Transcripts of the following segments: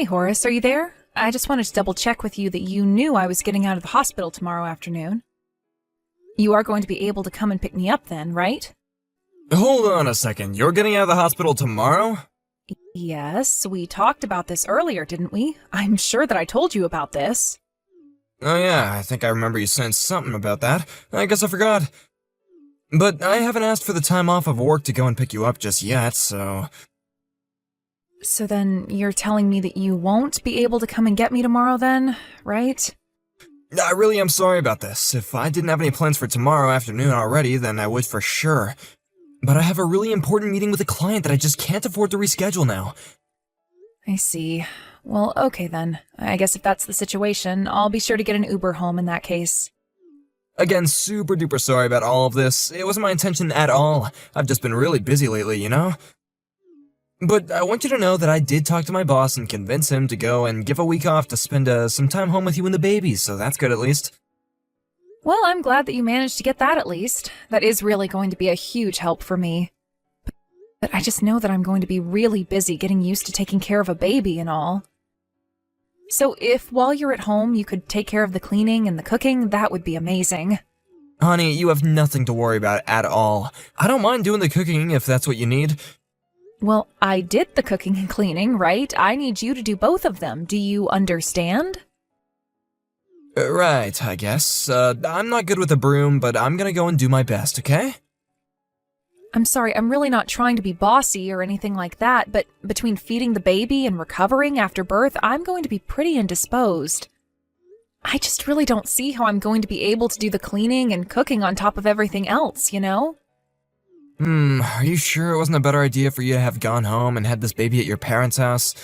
Hey Horace, are you there? I just wanted to double check with you that you knew I was getting out of the hospital tomorrow afternoon. You are going to be able to come and pick me up then, right? Hold on a second, you're getting out of the hospital tomorrow? Yes, we talked about this earlier, didn't we? I'm sure that I told you about this. Oh yeah, I think I remember you saying something about that. I guess I forgot. But I haven't asked for the time off of work to go and pick you up just yet, so... So then you're telling me that you won't be able to come and get me tomorrow then, right? I really am sorry about this. If I didn't have any plans for tomorrow afternoon already, then I would for sure. But I have a really important meeting with a client that I just can't afford to reschedule now. I see. Well, okay then. I guess if that's the situation, I'll be sure to get an Uber home in that case. Again, super duper sorry about all of this. It wasn't my intention at all. I've just been really busy lately, you know? But I want you to know that I did talk to my boss and convince him to go and give a week off to spend some time home with you and the baby, so that's good at least. Well, I'm glad that you managed to get that at least. That is really going to be a huge help for me. But I just know that I'm going to be really busy getting used to taking care of a baby and all. So if while you're at home you could take care of the cleaning and the cooking, that would be amazing. Honey, you have nothing to worry about at all. I don't mind doing the cooking if that's what you need. Well, I did the cooking and cleaning, right? I need you to do both of them. Do you understand? Right, I guess. I'm not good with a broom, but I'm gonna go and do my best, okay? I'm sorry, I'm really not trying to be bossy or anything like that, but between feeding the baby and recovering after birth, I'm going to be pretty indisposed. I just really don't see how I'm going to be able to do the cleaning and cooking on top of everything else, you know? Are you sure it wasn't a better idea for you to have gone home and had this baby at your parents' house?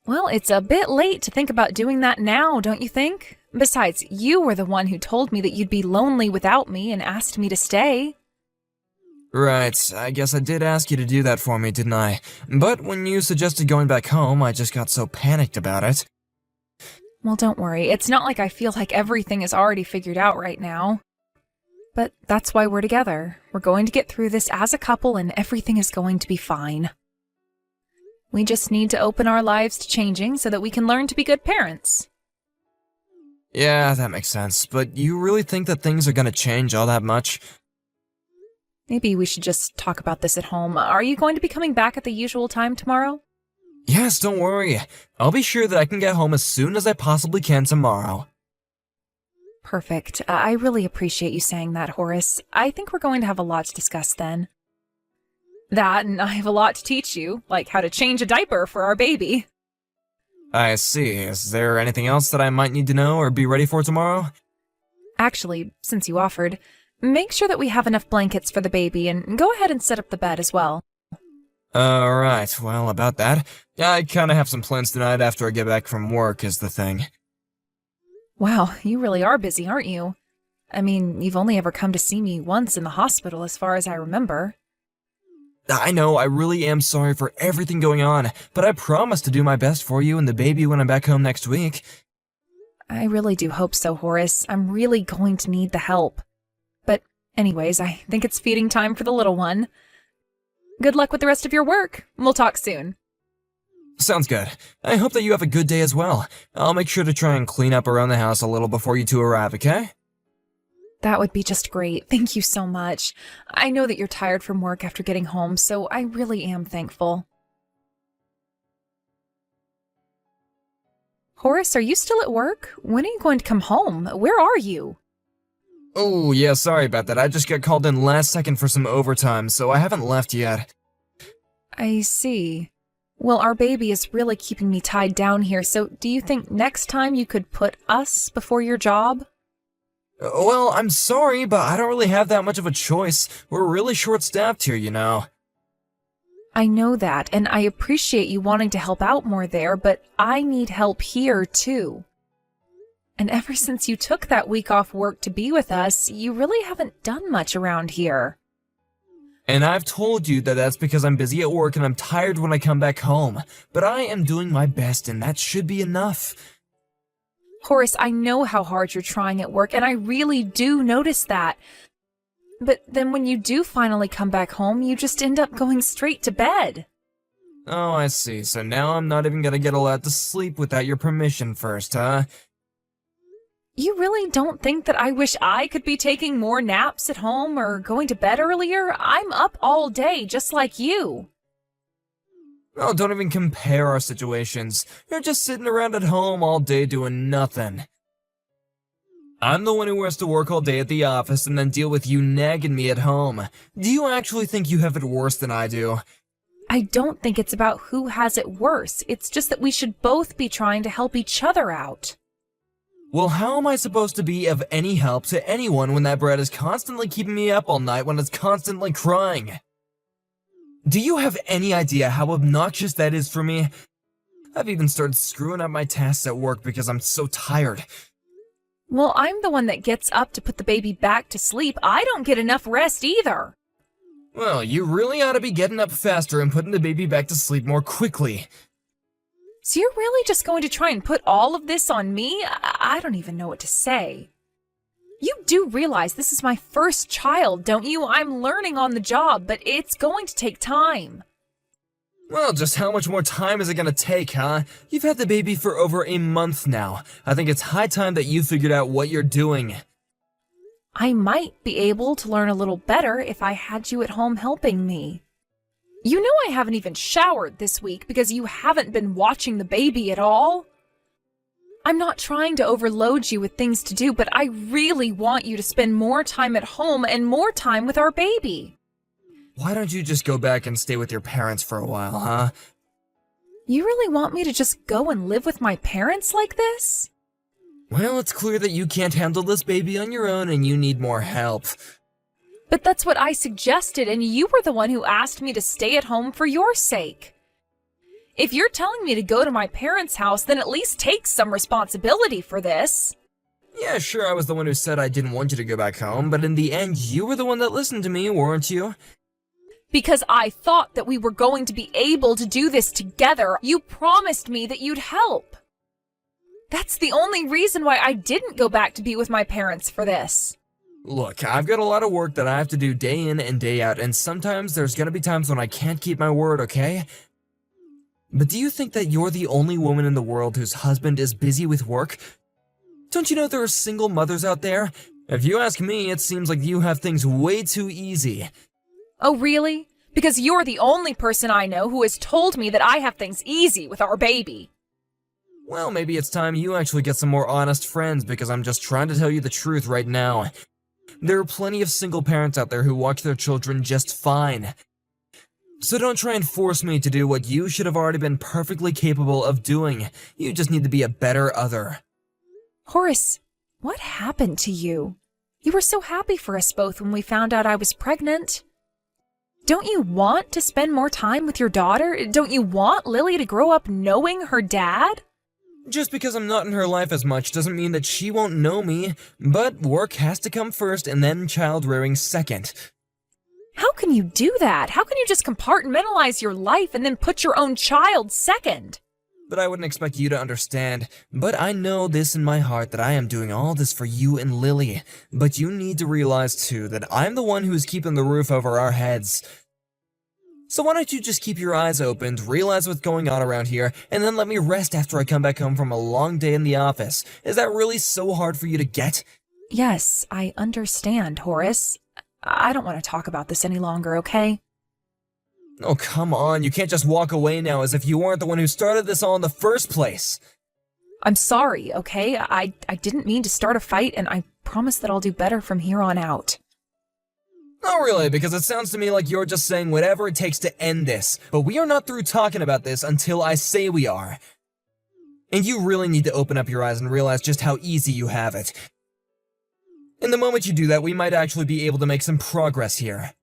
Well, it's a bit late to think about doing that now, don't you think? Besides, you were the one who told me that you'd be lonely without me and asked me to stay. Right, I guess I did ask you to do that for me, didn't I? But when you suggested going back home, I just got so panicked about it. Well, don't worry. It's not like I feel like everything is already figured out right now. But that's why we're together. We're going to get through this as a couple and everything is going to be fine. We just need to open our lives to changing so that we can learn to be good parents. Yeah, that makes sense, but you really think that things are gonna change all that much? Maybe we should just talk about this at home. Are you going to be coming back at the usual time tomorrow? Yes, don't worry. I'll be sure that I can get home as soon as I possibly can tomorrow. Perfect. I really appreciate you saying that, Horace. I think we're going to have a lot to discuss then. That, and I have a lot to teach you, like how to change a diaper for our baby. I see. Is there anything else that I might need to know or be ready for tomorrow? Actually, since you offered, make sure that we have enough blankets for the baby and go ahead and set up the bed as well. Alright, well, about that, I kinda have some plans tonight after I get back from work is the thing. Wow, you really are busy, aren't you? I mean, you've only ever come to see me once in the hospital as far as I remember. I know, I really am sorry for everything going on, but I promise to do my best for you and the baby when I'm back home next week. I really do hope so, Horace. I'm really going to need the help. But anyways, I think it's feeding time for the little one. Good luck with the rest of your work. We'll talk soon. Sounds good. I hope that you have a good day as well. I'll make sure to try and clean up around the house a little before you two arrive, okay? That would be just great. Thank you so much. I know that you're tired from work after getting home, so I really am thankful. Horace, are you still at work? When are you going to come home? Where are you? Oh, yeah, sorry about that. I just got called in last second for some overtime, so I haven't left yet. I see. Well, our baby is really keeping me tied down here, so do you think next time you could put us before your job? Well, I'm sorry, but I don't really have that much of a choice. We're really short-staffed here, you know. I know that, and I appreciate you wanting to help out more there, but I need help here, too. And ever since you took that week off work to be with us, you really haven't done much around here. And I've told you that that's because I'm busy at work and I'm tired when I come back home. But I am doing my best, and that should be enough. Horace, I know how hard you're trying at work, and I really do notice that. But then when you do finally come back home, you just end up going straight to bed. Oh, I see. So now I'm not even gonna get allowed to sleep without your permission first, huh? You really don't think that I wish I could be taking more naps at home or going to bed earlier? I'm up all day, just like you. Oh, don't even compare our situations. You're just sitting around at home all day doing nothing. I'm the one who has to work all day at the office and then deal with you nagging me at home. Do you actually think you have it worse than I do? I don't think it's about who has it worse. It's just that we should both be trying to help each other out. Well, how am I supposed to be of any help to anyone when that brat is constantly keeping me up all night when it's constantly crying? Do you have any idea how obnoxious that is for me? I've even started screwing up my tasks at work because I'm so tired. Well, I'm the one that gets up to put the baby back to sleep. I don't get enough rest either. Well, you really ought to be getting up faster and putting the baby back to sleep more quickly. So you're really just going to try and put all of this on me? I don't even know what to say. You do realize this is my first child, don't you? I'm learning on the job, but it's going to take time. Well, just how much more time is it gonna take, huh? You've had the baby for over a month now. I think it's high time that you figured out what you're doing. I might be able to learn a little better if I had you at home helping me. You know I haven't even showered this week because you haven't been watching the baby at all. I'm not trying to overload you with things to do, but I really want you to spend more time at home and more time with our baby. Why don't you just go back and stay with your parents for a while, huh? You really want me to just go and live with my parents like this? Well, it's clear that you can't handle this baby on your own and you need more help. But that's what I suggested, and you were the one who asked me to stay at home for your sake. If you're telling me to go to my parents' house, then at least take some responsibility for this. Yeah, sure, I was the one who said I didn't want you to go back home, but in the end, you were the one that listened to me, weren't you? Because I thought that we were going to be able to do this together. You promised me that you'd help. That's the only reason why I didn't go back to be with my parents for this. Look, I've got a lot of work that I have to do day in and day out, and sometimes there's gonna be times when I can't keep my word, okay? But do you think that you're the only woman in the world whose husband is busy with work? Don't you know there are single mothers out there? If you ask me, it seems like you have things way too easy. Oh, really? Because you're the only person I know who has told me that I have things easy with our baby. Well, maybe it's time you actually get some more honest friends because I'm just trying to tell you the truth right now. There are plenty of single parents out there who watch their children just fine. So don't try and force me to do what you should have already been perfectly capable of doing. You just need to be a better other. Horace, what happened to you? You were so happy for us both when we found out I was pregnant. Don't you want to spend more time with your daughter? Don't you want Lily to grow up knowing her dad? Just because I'm not in her life as much doesn't mean that she won't know me, but work has to come first and then child rearing second. How can you do that? How can you just compartmentalize your life and then put your own child second? But I wouldn't expect you to understand. But I know this in my heart that I am doing all this for you and Lily. But you need to realize too that I'm the one who's keeping the roof over our heads. So why don't you just keep your eyes opened, realize what's going on around here, and then let me rest after I come back home from a long day in the office. Is that really so hard for you to get? Yes, I understand, Horace. I don't want to talk about this any longer, okay? Oh, come on, you can't just walk away now as if you weren't the one who started this all in the first place. I'm sorry, okay? I didn't mean to start a fight, and I promise that I'll do better from here on out. Not really, because it sounds to me like you're just saying whatever it takes to end this. But we are not through talking about this until I say we are. And you really need to open up your eyes and realize just how easy you have it. And the moment you do that, we might actually be able to make some progress here.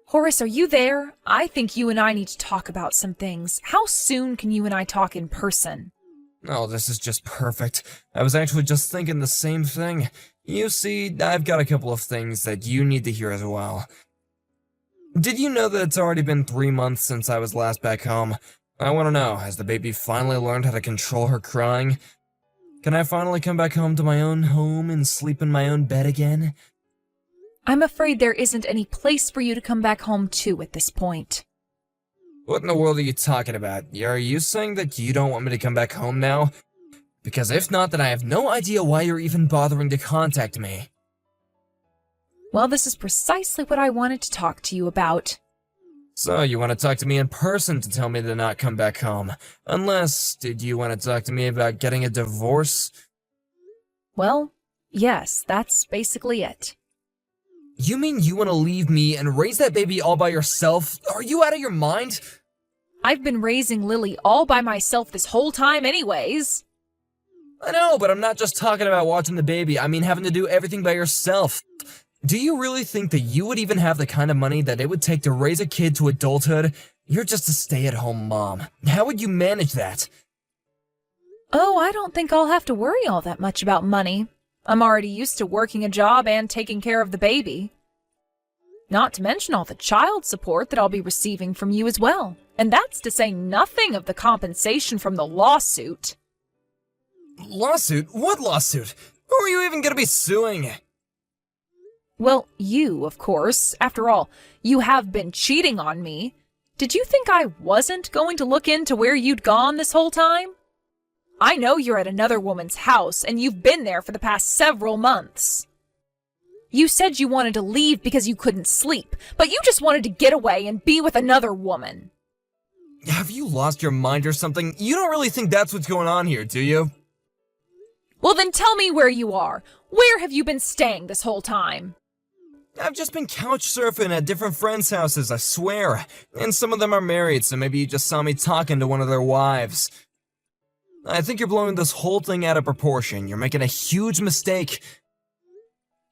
Horace, are you there? I think you and I need to talk about some things. How soon can you and I talk in person? Oh, this is just perfect. I was actually just thinking the same thing. You see, I've got a couple of things that you need to hear as well. Did you know that it's already been 3 months since I was last back home? I want to know, has the baby finally learned how to control her crying? Can I finally come back home to my own home and sleep in my own bed again? I'm afraid there isn't any place for you to come back home to at this point. What in the world are you talking about? Are you saying that you don't want me to come back home now? Because if not, then I have no idea why you're even bothering to contact me. Well, this is precisely what I wanted to talk to you about. So, you want to talk to me in person to tell me to not come back home? Unless, did you want to talk to me about getting a divorce? Well, yes, that's basically it. You mean you want to leave me and raise that baby all by yourself? Are you out of your mind? I've been raising Lily all by myself this whole time anyways. I know, but I'm not just talking about watching the baby. I mean having to do everything by yourself. Do you really think that you would even have the kind of money that it would take to raise a kid to adulthood? You're just a stay-at-home mom. How would you manage that? Oh, I don't think I'll have to worry all that much about money. I'm already used to working a job and taking care of the baby. Not to mention all the child support that I'll be receiving from you as well. And that's to say nothing of the compensation from the lawsuit. Lawsuit? What lawsuit? Who are you even gonna be suing? Well, you, of course. After all, you have been cheating on me. Did you think I wasn't going to look into where you'd gone this whole time? I know you're at another woman's house, and you've been there for the past several months. You said you wanted to leave because you couldn't sleep, but you just wanted to get away and be with another woman. Have you lost your mind or something? You don't really think that's what's going on here, do you? Well, then tell me where you are. Where have you been staying this whole time? I've just been couch surfing at different friends' houses, I swear. And some of them are married, so maybe you just saw me talking to one of their wives. I think you're blowing this whole thing out of proportion. You're making a huge mistake.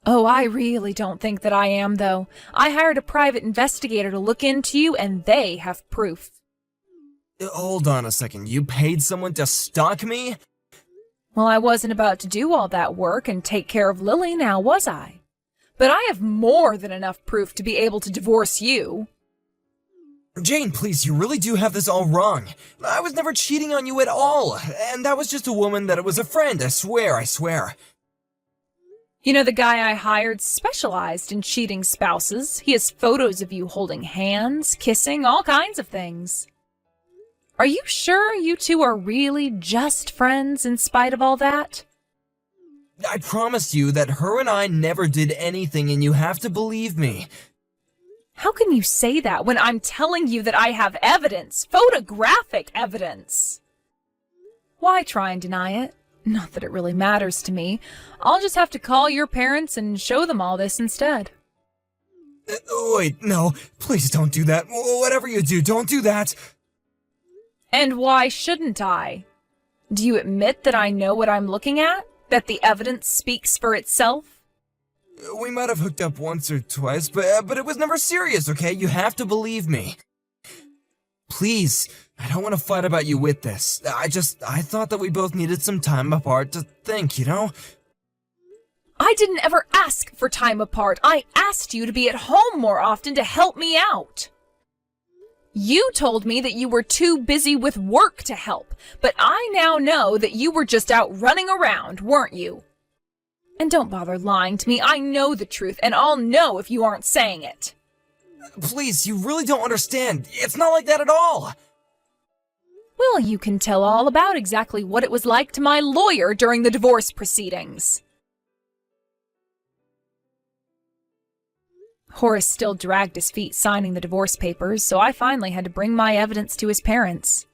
Oh, I really don't think that I am, though. I hired a private investigator to look into you, and they have proof. Hold on a second. You paid someone to stalk me? Well, I wasn't about to do all that work and take care of Lily now, was I? But I have more than enough proof to be able to divorce you. Jane, please, you really do have this all wrong. I was never cheating on you at all, and that was just a woman that was a friend, I swear. You know, the guy I hired specialized in cheating spouses. He has photos of you holding hands, kissing, all kinds of things. Are you sure you two are really just friends in spite of all that? I promised you that her and I never did anything, and you have to believe me. How can you say that when I'm telling you that I have evidence, photographic evidence? Why try and deny it? Not that it really matters to me. I'll just have to call your parents and show them all this instead. Wait, no, please don't do that. Whatever you do, don't do that. And why shouldn't I? Do you admit that I know what I'm looking at? That the evidence speaks for itself? We might have hooked up once or twice, but it was never serious, okay? You have to believe me. Please, I don't want to fight about you with this. I thought that we both needed some time apart to think, you know? I didn't ever ask for time apart. I asked you to be at home more often to help me out. You told me that you were too busy with work to help, but I now know that you were just out running around, weren't you? And don't bother lying to me. I know the truth, and I'll know if you aren't saying it. Please, you really don't understand. It's not like that at all. Well, you can tell all about exactly what it was like to my lawyer during the divorce proceedings. Horace still dragged his feet signing the divorce papers, so I finally had to bring my evidence to his parents.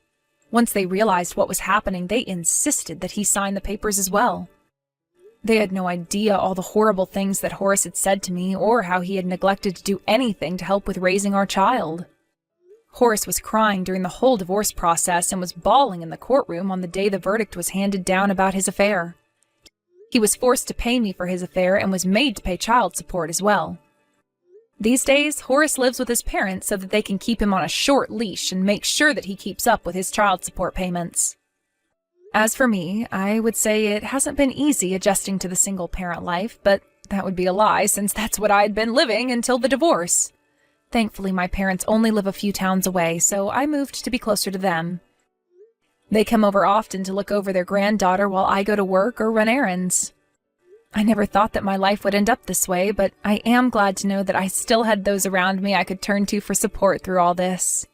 Once they realized what was happening, they insisted that he sign the papers as well. They had no idea all the horrible things that Horace had said to me, or how he had neglected to do anything to help with raising our child. Horace was crying during the whole divorce process and was bawling in the courtroom on the day the verdict was handed down about his affair. He was forced to pay me for his affair and was made to pay child support as well. These days, Horace lives with his parents so that they can keep him on a short leash and make sure that he keeps up with his child support payments. As for me, I would say it hasn't been easy adjusting to the single-parent life, but that would be a lie since that's what I had been living until the divorce. Thankfully, my parents only live a few towns away, so I moved to be closer to them. They come over often to look over their granddaughter while I go to work or run errands. I never thought that my life would end up this way, but I am glad to know that I still had those around me I could turn to for support through all this.